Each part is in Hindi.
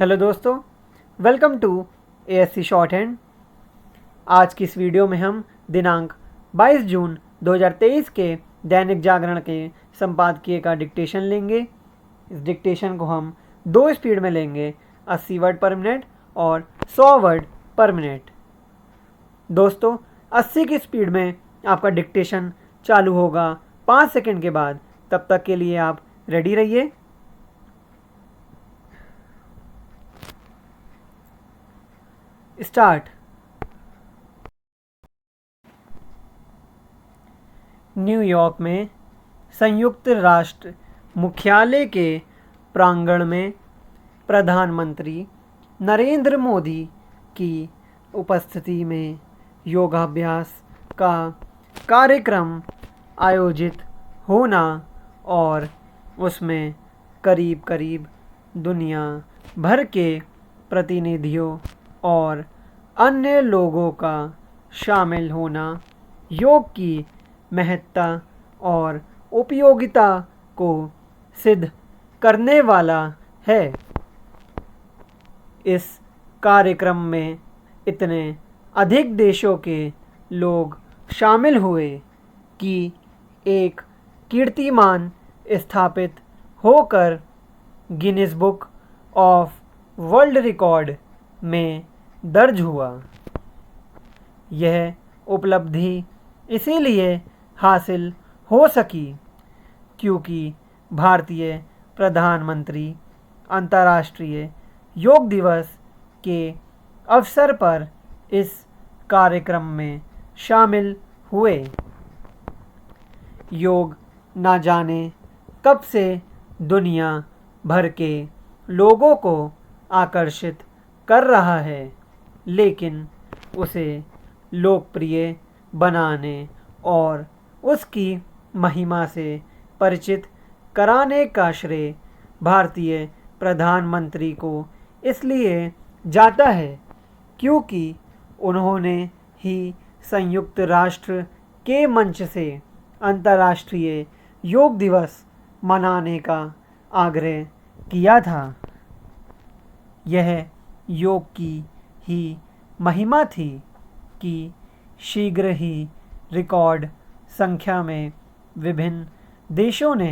हेलो दोस्तों, welcome to ASC shorthand. आज की इस वीडियो में हम दिनांक 22 जून 2023 के दैनिक जागरण के संपादकीय का डिक्टेशन लेंगे। इस डिक्टेशन को हम 2 स्पीड में लेंगे, 80 वर्ड पर मिनट और 100 वर्ड पर मिनट। दोस्तों, 80 की स्पीड में आपका डिक्टेशन चालू होगा 5 सेकंड के बाद। तब तक के लिए आप रेडी रहिए। स्टार्ट। न्यूयॉर्क में संयुक्त राष्ट्र मुख्यालय के प्रांगण में प्रधानमंत्री नरेंद्र मोदी की उपस्थिति में योगाभ्यास का कार्यक्रम आयोजित होना और उसमें करीब करीब दुनिया भर के प्रतिनिधियों और अन्य लोगों का शामिल होना योग की महत्ता और उपयोगिता को सिद्ध करने वाला है। इस कार्यक्रम में इतने अधिक देशों के लोग शामिल हुए कि एक कीर्तिमान स्थापित होकर Guinness book of world record में दर्ज हुआ। यह उपलब्धि इसीलिए हासिल हो सकी क्योंकि भारतीय प्रधानमंत्री अंतर्राष्ट्रीय योग दिवस के अवसर पर इस कार्यक्रम में शामिल हुए। योग ना जाने कब से दुनिया भर के लोगों को आकर्षित कर रहा है, लेकिन उसे लोकप्रिय बनाने और उसकी महिमा से परिचित कराने का श्रेय भारतीय प्रधानमंत्री को इसलिए जाता है क्योंकि उन्होंने ही संयुक्त राष्ट्र के मंच से अंतर्राष्ट्रीय योग दिवस मनाने का आग्रह किया था। यह योग की ही महिमा थी कि शीघ्र ही रिकॉर्ड संख्या में विभिन्न देशों ने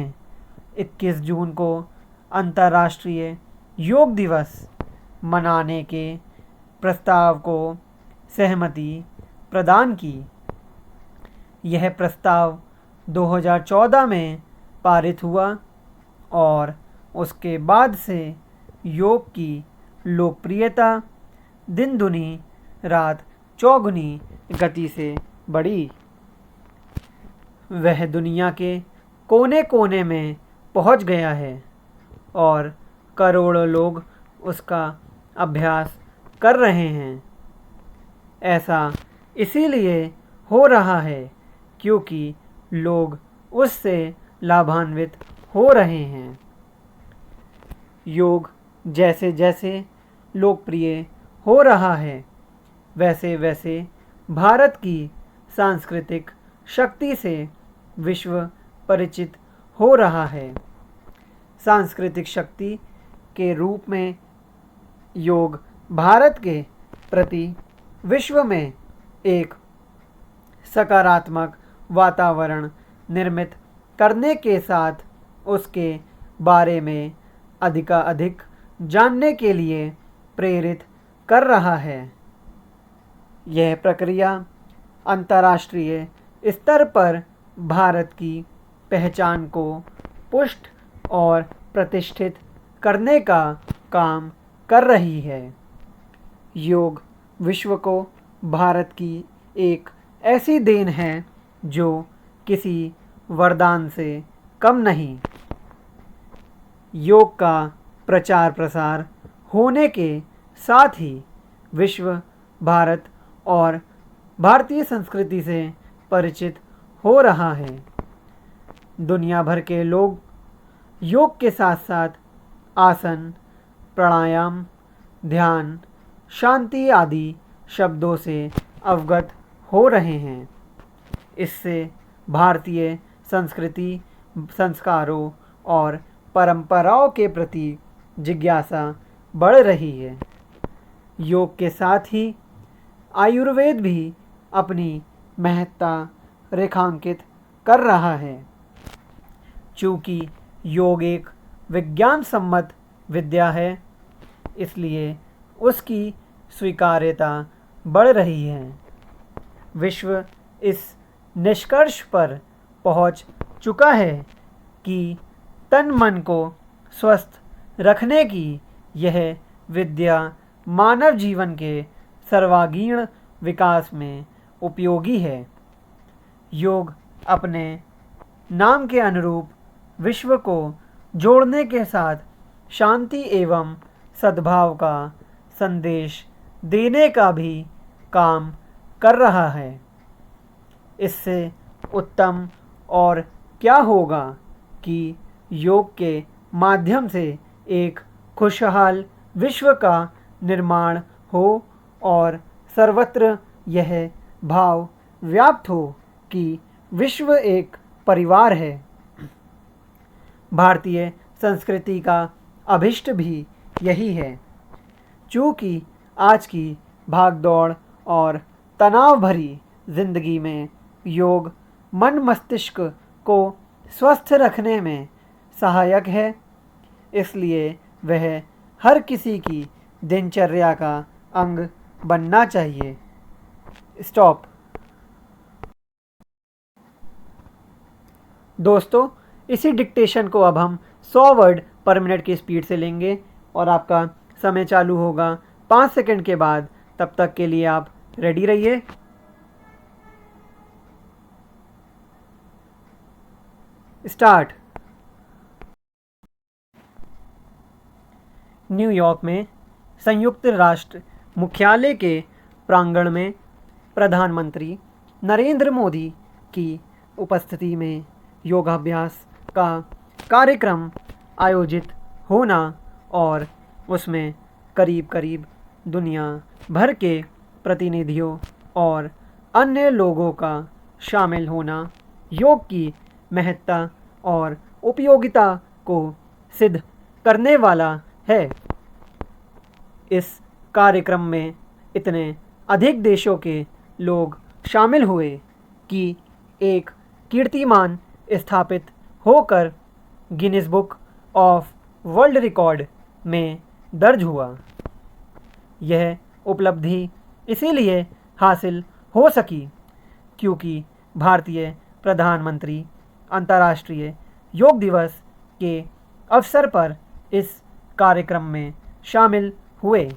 21 जून को अंतर्राष्ट्रीय योग दिवस मनाने के प्रस्ताव को सहमति प्रदान की। यह प्रस्ताव 2014 में पारित हुआ और उसके बाद से योग की लोकप्रियता दिन दुनी रात चौगुनी गति से बढ़ी। वह दुनिया के कोने कोने में पहुंच गया है और करोड़ों लोग उसका अभ्यास कर रहे हैं। ऐसा इसीलिए हो रहा है क्योंकि लोग उससे लाभान्वित हो रहे हैं। योग जैसे जैसे लोकप्रिय हो रहा है, वैसे वैसे भारत की सांस्कृतिक शक्ति से विश्व परिचित हो रहा है। सांस्कृतिक शक्ति के रूप में योग भारत के प्रति विश्व में एक सकारात्मक वातावरण निर्मित करने के साथ उसके बारे में अधिकाधिक जानने के लिए प्रेरित कर रहा है। यह प्रक्रिया अंतर्राष्ट्रीय स्तर पर भारत की पहचान को पुष्ट और प्रतिष्ठित करने का काम कर रही है। योग विश्व को भारत की एक ऐसी देन है जो किसी वरदान से कम नहीं। योग का प्रचार प्रसार होने के साथ ही विश्व भारत और भारतीय संस्कृति से परिचित हो रहा है। दुनिया भर के लोग योग के साथ साथ आसन, प्राणायाम, ध्यान, शांति आदि शब्दों से अवगत हो रहे हैं। इससे भारतीय संस्कृति, संस्कारों और परंपराओं के प्रति जिज्ञासा बढ़ रही है। योग के साथ ही आयुर्वेद भी अपनी महत्ता रेखांकित कर रहा है। चूँकि योग एक विज्ञान सम्मत विद्या है, इसलिए उसकी स्वीकार्यता बढ़ रही है। विश्व इस निष्कर्ष पर पहुंच चुका है कि तन मन को स्वस्थ रखने की यह विद्या मानव जीवन के सर्वांगीण विकास में उपयोगी है। योग अपने नाम के अनुरूप विश्व को जोड़ने के साथ शांति एवं सद्भाव का संदेश देने का भी काम कर रहा है। इससे उत्तम और क्या होगा कि योग के माध्यम से एक खुशहाल विश्व का निर्माण हो और सर्वत्र यह भाव व्याप्त हो कि विश्व एक परिवार है। भारतीय संस्कृति का अभिष्ट भी यही है। चूँकि आज की भागदौड़ और तनाव भरी जिंदगी में योग मन मस्तिष्क को स्वस्थ रखने में सहायक है, इसलिए वह हर किसी की दिनचर्या का अंग बनना चाहिए। स्टॉप। दोस्तों, इसी डिक्टेशन को अब हम 100 वर्ड पर मिनट की स्पीड से लेंगे और आपका समय चालू होगा 5 सेकंड के बाद। तब तक के लिए आप रेडी रहिए। स्टार्ट। न्यूयॉर्क में संयुक्त राष्ट्र मुख्यालय के प्रांगण में प्रधानमंत्री नरेंद्र मोदी की उपस्थिति में योगाभ्यास का कार्यक्रम आयोजित होना और उसमें करीब करीब दुनिया भर के प्रतिनिधियों और अन्य लोगों का शामिल होना योग की महत्ता और उपयोगिता को सिद्ध करने वाला है। इस कार्यक्रम में इतने अधिक देशों के लोग शामिल हुए कि एक कीर्तिमान स्थापित होकर Guinness book of world record में दर्ज हुआ। यह उपलब्धि इसीलिए हासिल हो सकी क्योंकि भारतीय प्रधानमंत्री अंतर्राष्ट्रीय योग दिवस के अवसर पर इस कार्यक्रम में शामिल हुए।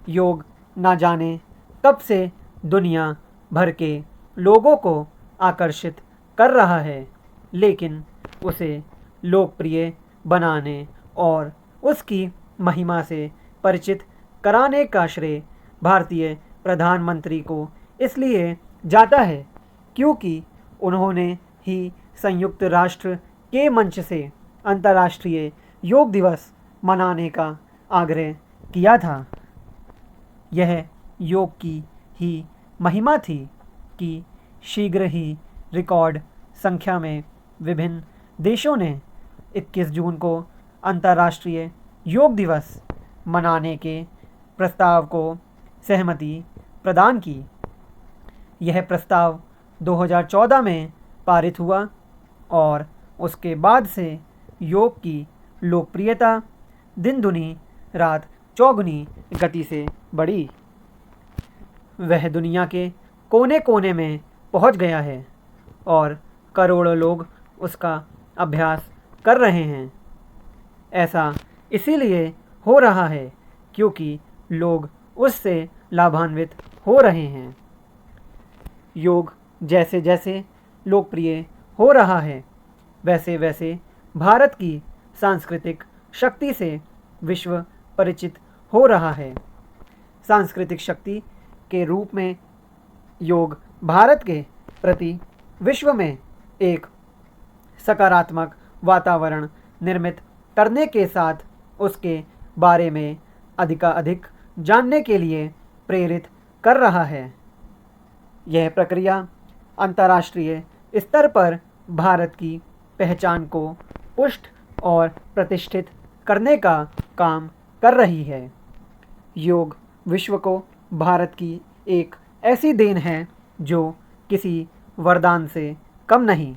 योग ना जाने कब से दुनिया भर के लोगों को आकर्षित कर रहा है, लेकिन उसे लोकप्रिय बनाने और उसकी महिमा से परिचित कराने का श्रेय भारतीय प्रधानमंत्री को इसलिए जाता है क्योंकि उन्होंने ही संयुक्त राष्ट्र के मंच से अंतर्राष्ट्रीय योग दिवस मनाने का आग्रह किया था। यह योग की ही महिमा थी कि शीघ्र ही रिकॉर्ड संख्या में विभिन्न देशों ने 21 जून को अंतर्राष्ट्रीय योग दिवस मनाने के प्रस्ताव को सहमति प्रदान की। यह प्रस्ताव 2014 में पारित हुआ और उसके बाद से योग की लोकप्रियता दिन दुनी रात चौगुनी गति से बढ़ी। वह दुनिया के कोने कोने में पहुंच गया है और करोड़ों लोग उसका अभ्यास कर रहे हैं। ऐसा इसीलिए हो रहा है क्योंकि लोग उससे लाभान्वित हो रहे हैं। योग जैसे जैसे लोकप्रिय हो रहा है, वैसे वैसे भारत की सांस्कृतिक शक्ति से विश्व परिचित हो रहा है। सांस्कृतिक शक्ति के रूप में योग भारत के प्रति विश्व में एक सकारात्मक वातावरण निर्मित करने के साथ उसके बारे में अधिकाधिक जानने के लिए प्रेरित कर रहा है। यह प्रक्रिया अंतर्राष्ट्रीय स्तर पर भारत की पहचान को पुष्ट और प्रतिष्ठित करने का काम कर रही है। योग विश्व को भारत की एक ऐसी देन है जो किसी वरदान से कम नहीं।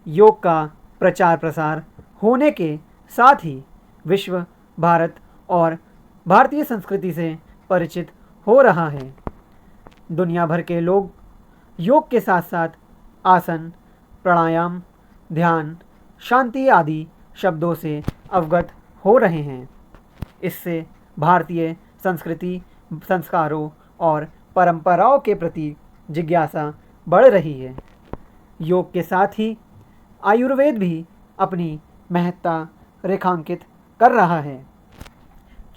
योग का प्रचार प्रसार होने के साथ ही विश्व भारत और भारतीय संस्कृति से परिचित हो रहा है। दुनिया भर के लोग योग के साथ साथ आसन, प्राणायाम, ध्यान, शांति आदि शब्दों से अवगत हो रहे हैं। इससे भारतीय संस्कृति, संस्कारों और परंपराओं के प्रति जिज्ञासा बढ़ रही है। योग के साथ ही आयुर्वेद भी अपनी महत्ता रेखांकित कर रहा है।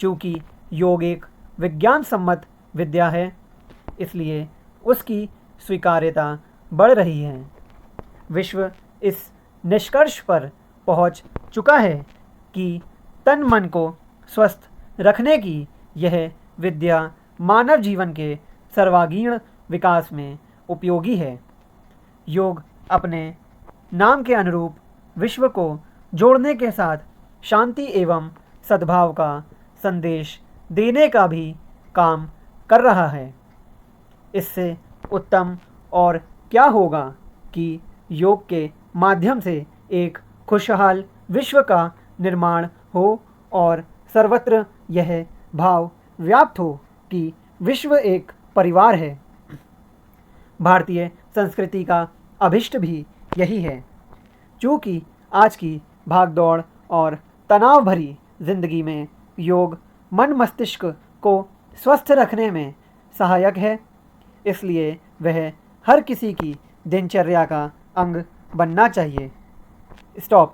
चूँकि योग एक विज्ञान सम्मत विद्या है, इसलिए उसकी स्वीकार्यता बढ़ रही है। विश्व इस निष्कर्ष पर पहुंच चुका है कि तन मन को स्वस्थ रखने की यह विद्या मानव जीवन के सर्वांगीण विकास में उपयोगी है। योग अपने नाम के अनुरूप विश्व को जोड़ने के साथ शांति एवं सद्भाव का संदेश देने का भी काम कर रहा है। इससे उत्तम और क्या होगा कि योग के माध्यम से एक खुशहाल विश्व का निर्माण हो और सर्वत्र यह भाव व्याप्त हो कि विश्व एक परिवार है। भारतीय संस्कृति का अभिष्ट भी यही है। चूँकि आज की भागदौड़ और तनाव भरी जिंदगी में योग मन मस्तिष्क को स्वस्थ रखने में सहायक है, इसलिए वह हर किसी की दिनचर्या का अंग बनना चाहिए। स्टॉप।